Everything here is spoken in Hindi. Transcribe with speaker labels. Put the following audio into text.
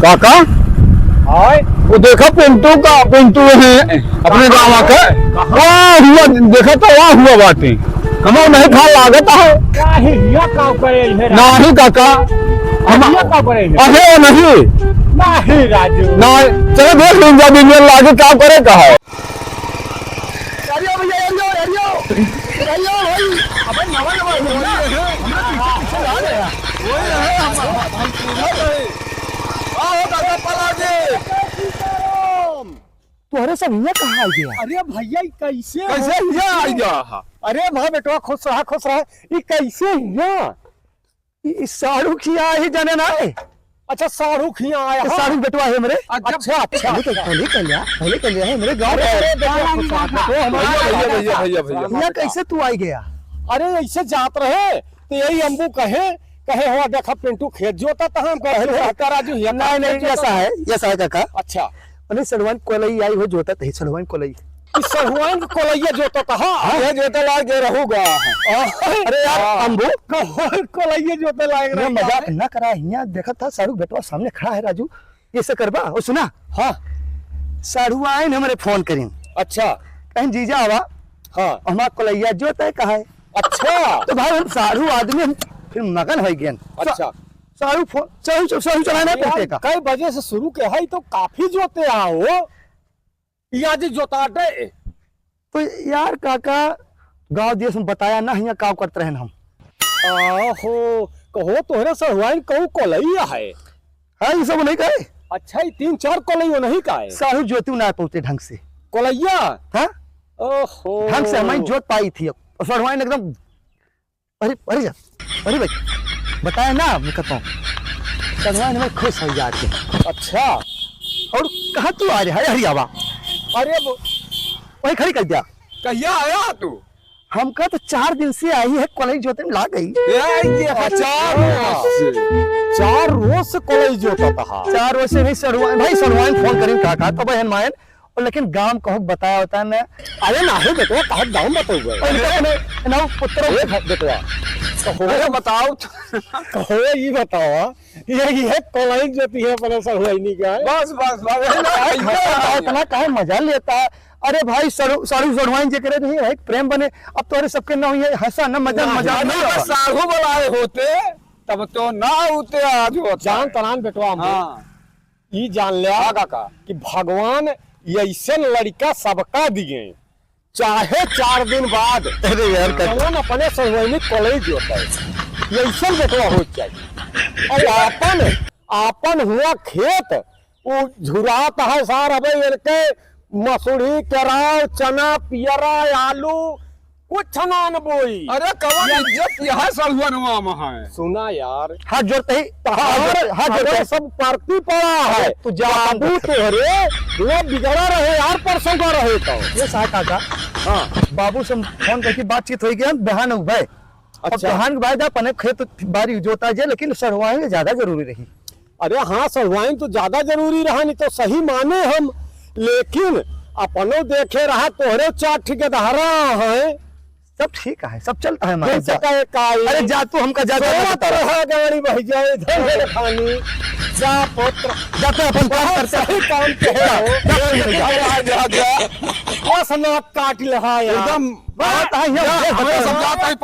Speaker 1: काका
Speaker 2: हाय
Speaker 1: वो देखा पिंटू है अपने गाँव का वहाँ हुआ देखा तो वहाँ हुआ बातें हमारा नहीं खा लागत है
Speaker 2: काहे हिया का करे है
Speaker 1: नहीं काका हम
Speaker 2: हिया का करे है
Speaker 1: अहे नहीं
Speaker 2: नहीं राजू
Speaker 1: ना चलो देख लीजिए जब इंजन लागे क्या करे का है
Speaker 2: तोहरे सब हिया कहाँ आ गया? अरे भैया ई कैसे
Speaker 1: कैसे हिया आ गया?
Speaker 2: अरे भाई बेटवा खुश रहा ई कैसे हिया? ई साड़ू खिया ही जाने ना है। अच्छा साड़ू खिया आया है। साड़ू बेटवा है मेरे। अच्छा पहले कर लिया है मेरे गांव में। हिया कैसे तू आ गया? अरे ऐसे जात रहे तो यही अम्बू कहे हुआ देखा पिंटू खेत जोता था हम कहे राजू हिया नहीं ऐसा है काका। अच्छा अरे सड़वान कोलई आई हो जोता थे सड़वान कोलई सड़वान कोलैया जोता था ये जोता लायक रहूगा। अरे यार अम्बू कोलैया जोता लायक रह मजाक ना करा हिया देखा था साड़ू बेटवा सामने खड़ा है राजू ये से करबा ओ सुना। हां साड़ू आए ने हमरे फोन करीन। अच्छा कहीं जीजा आवा। हां हमारा कोलैया जोता है कहा है। अच्छा तो भाई हम साड़ू आदमी हम फिर मगन हो गए। अच्छा साड़ू चलाना पड़ते का कई बजे से शुरू के है तो काफी जोते आओ या जी जोताटे तो यार काका गांव देश में बताया ना हिया काम करते रहे हम। आहो कहो तोहरे सड़वाइन कहू कोलैया है ये सब नहीं कहे। अच्छा ये 3-4 कोलैया नहीं कहे साड़ू जोतू ना पहुंचे ढंग से कोलैया। हां ओहो ढंग से हमारी जोत पाई थी और सड़वाइन एकदम अरे भाई बताया ना मैं कहता हूँ सड़वाइन में खुश हो जाते। अच्छा और कहाँ तू आ रहा है हरियावा? अरे वही खड़ी कर दिया
Speaker 1: कहिया आया तू?
Speaker 2: हमका तो 4 दिन से आई है कॉलेज जोते में ला गई। 4 रोज से कॉलेज जोता था। 4 रोज से नहीं सड़वाइन भाई सड़वाइन फोन करें काका तो बहन मायन और लेकिन गांव कहो बताया होता है ना। अरे ना है बेटवा कहा गांव बताओ ना पुत्र बेटवा कहो बताओ कहो ये बताओ ये है कॉलेज जोती है पर सड़वाइनी का बस इतना काहे मजा लेता है। अरे भाई साड़ू सड़वाइन जे करे नहीं है प्रेम बने अब तो अरे सबके ना ये हंसा ना मजा
Speaker 1: ना साड़ू बुलाए होते तब तो ना होते आज
Speaker 2: जान तनान बेटवा। हां ई जान लिया काका कि भगवान ऐसे लड़का सबका दिए चाहे 4 दिन बाद। अरे यार कौन अपने सड़वाइनी कॉलेज होता है ऐसा बेटवा हो चाहिए और आपन हुआ खेत वो झुरात है सार अब इनके मसूरी केराव चना पियरा आलू कुछ ना न बोई।
Speaker 1: अरे कवन इज्जत यहां सड़वानवा में है सुना
Speaker 2: यार हाथ जोड़ते ही सब परती पड़ा है तो जाबू तोहरे वो बिगड़ा रहे यार परसों का रहे तो ये साथ काका। हां बाबू से फोन करके बातचीत हो गई बहन हो भाई। अच्छा बहन के बाद अपने खेत बारी जोता जे लेकिन सड़वाइन ज्यादा जरूरी रही। अरे हाँ सड़वाइन तो ज्यादा जरूरी रहा नहीं तो सही माने हम लेकिन अपनो देखे रहा तोहरे 4 ठेकेदारा है सब ठीक है सब चलता है अरे जा तू हमका जा गाड़ी बह जाए इधर खानी जा पुत्र जाते अपन काम करते हो बस नाक काट ले एकदम बात है समझाता है।